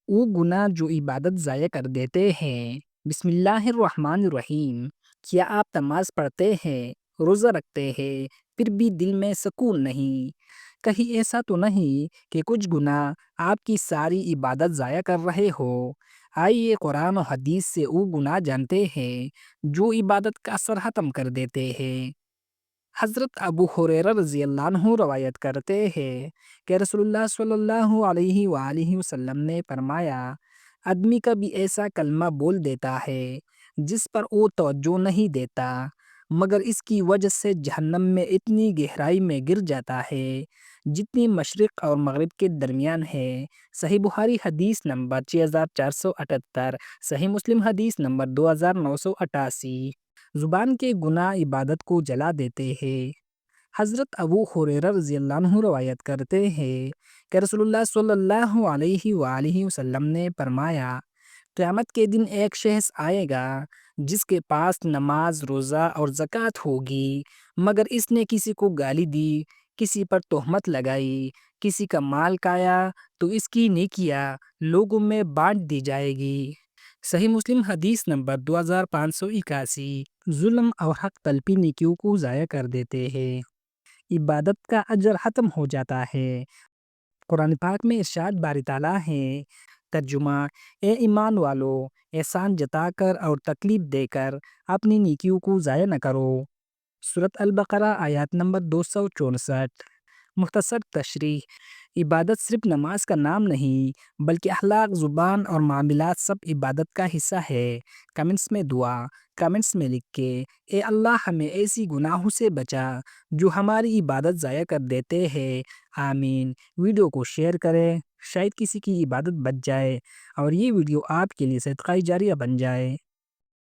وہ گناہ جو عبادت ضائع کر دیتے ہیں۔ بسم اللہ الرحمن الرحیم۔ کیا آپ نماز پڑھتے ہیں، روزہ رکھتے ہیں، پھر بھی دل میں سکون نہیں؟ کہیں ایسا تو نہیں کہ کچھ گناہ آپ کی ساری عبادت ضائع کر رہے ہو؟ آئیے قرآن و حدیث سے وہ گناہ جانتے ہیں جو عبادت کا اثر ختم کر دیتے ہیں۔ حضرت ابو ہریرہ رضی اللہ عنہ روایت کرتے ہیں کہ رسول اللہ صلی اللہ علیہ وآلہ وسلم نے فرمایا، آدمی کبھی ایسا کلمہ بول دیتا ہے جس پر وہ توجہ نہیں دیتا، مگر اس کی وجہ سے جہنم میں اتنی گہرائی میں گر جاتا ہے جتنی مشرق اور مغرب کے درمیان ہے۔ صحیح بخاری حدیث نمبر 6478، صحیح مسلم حدیث نمبر 2988۔ زبان کے گناہ عبادت کو جلا دیتے ہیں۔ حضرت ابو ہریرہ رضی اللہ عنہ روایت کرتے ہیں کہ رسول اللہ صلی اللہ علیہ وآلہ وسلم نے فرمایا، قیامت کے دن ایک شخص آئے گا جس کے پاس نماز، روزہ اور زکوٰۃ ہوگی، مگر اس نے کسی کو گالی دی، کسی پر تہمت لگائی، کسی کا مال کھایا، تو اس کی نیکیاں لوگوں میں بانٹ دی جائے گی۔ صحیح مسلم حدیث نمبر 2581۔ ظلم اور حق تلفی نیکیوں کو ضائع کر دیتے ہیں، عبادت کا اجر ختم ہو جاتا ہے۔ قرآن پاک میں ارشاد باری تعالیٰ ہے، ترجمہ: اے ایمان والو، احسان جتا کر اور تکلیف دے کر اپنی نیکیوں کو ضائع نہ کرو۔ سورۃ البقرہ آیات نمبر 264۔ مختصر تشریح: عبادت صرف نماز کا نام نہیں بلکہ اخلاق، زبان اور معاملات سب عبادت کا حصہ ہے۔ کمنٹس میں لکھ کے اے اللہ ہمیں ایسی گناہوں سے بچا جو ہماری عبادت ضائع کر دیتے ہیں، آمین۔ ویڈیو کو شیئر کریں، شاید کسی کی عبادت بچ جائے اور یہ ویڈیو آپ کے لیے صدقہ جاریہ بن جائے۔